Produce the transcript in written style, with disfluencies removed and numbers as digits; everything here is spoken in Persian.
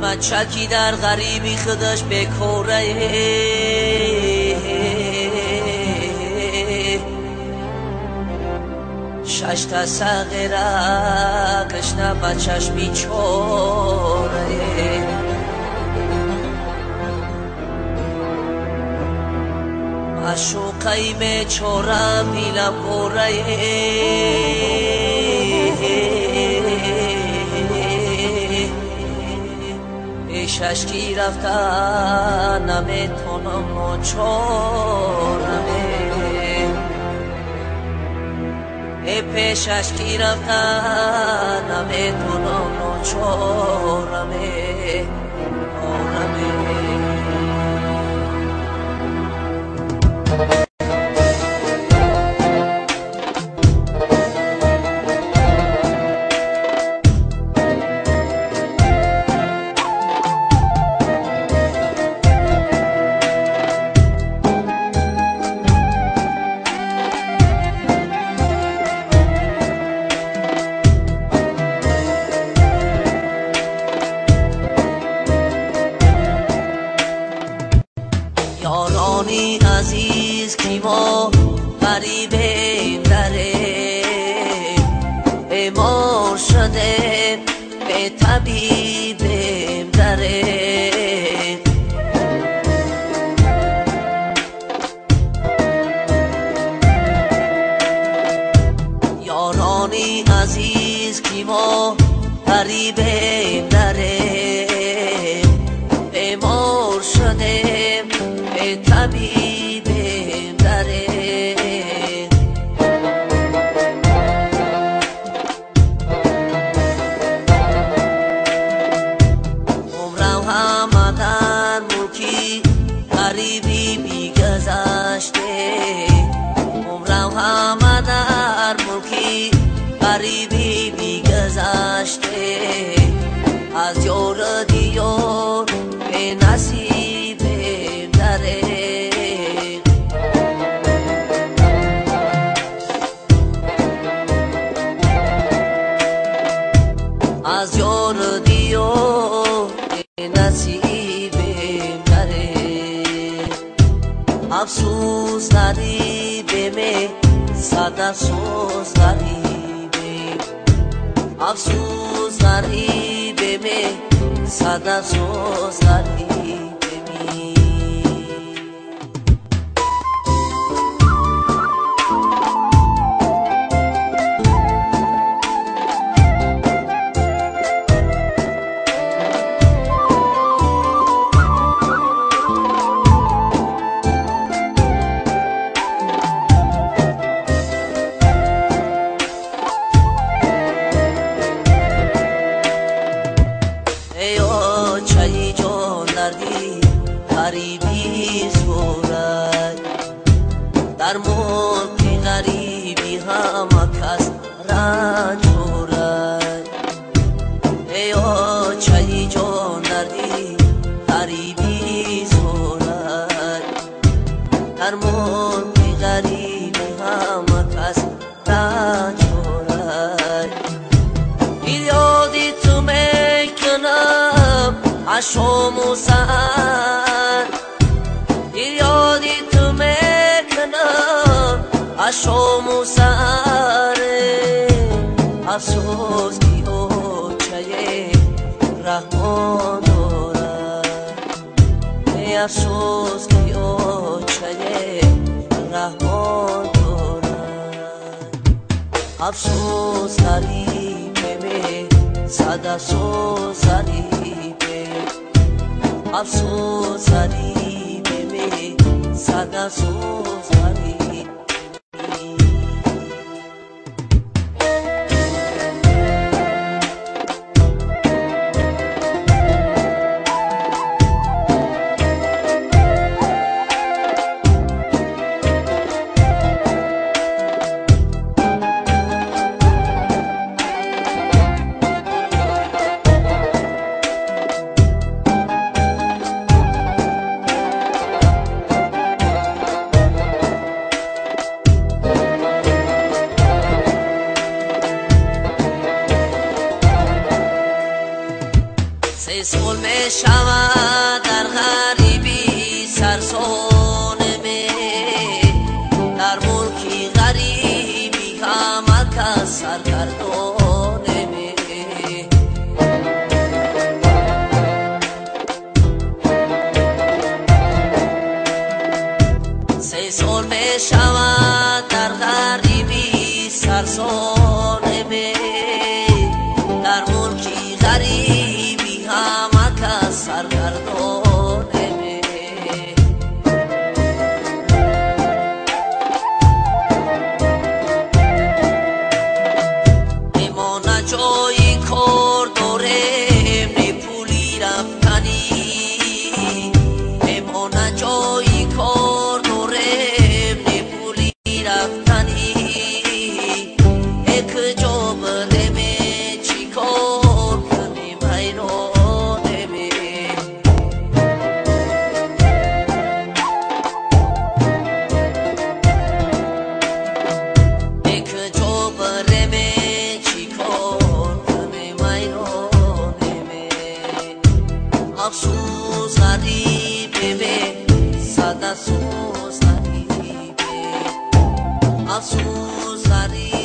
بچکی در غریبی خودش بکوره شش تا سغیره کشنه بچش بیچوره معشوقی بیچوره بیلم گوره پیشش کی رفته نمیتونم نچورمه پیشش کی رفته نمیتونم نچورمه یارانی عزیز کی ما غریبیم داره بیمار شده به طبیبیم داره یارانی عزیز کی ما غریبیم داره بیمار شده طبیبیم داره عمرم همه در ملکی غریبی بیگذشته عمرم همه در ملکی غریبی بیگذشته از یار دیار به نصیب از یار دیار نصیبیم داره افسوس غریبیم صد افسوس غریبیم افسوس غریبیم صد افسوس غریبیم چایی جان دردی غریبی زورد در ملک غریبی همه کس رنج دارد ایا چایی جان دردی غریبی زورد در ملک غریبی همه کس رنج دارد یادی تو میکنم عشام و سهر یادی تو میکنم عشام و سهر افسوس کی اوچه رحمان دارد افسوس کی اوچه رحمان دارد افسوس غریبه صد افسوس غریبه افسوس غریبه صد افسوس غریبه شود در غریبی سرسانمه در ملکی غریبی همه کس سرگردانمه سه سال می شود در غریبی سرسانمه در ملکی غریبی همه کس سرگردانمه میمانه جایی کار داریم نی پولی رفتنی میمانه جایی کار داریم نی پولی رفتنی یک جا بریم چی کار کنیم حیرانمه یک جا بریم چی کار کنیم حیرانمه افسوس غریبه صد افسوس غریبه افسوس غریبه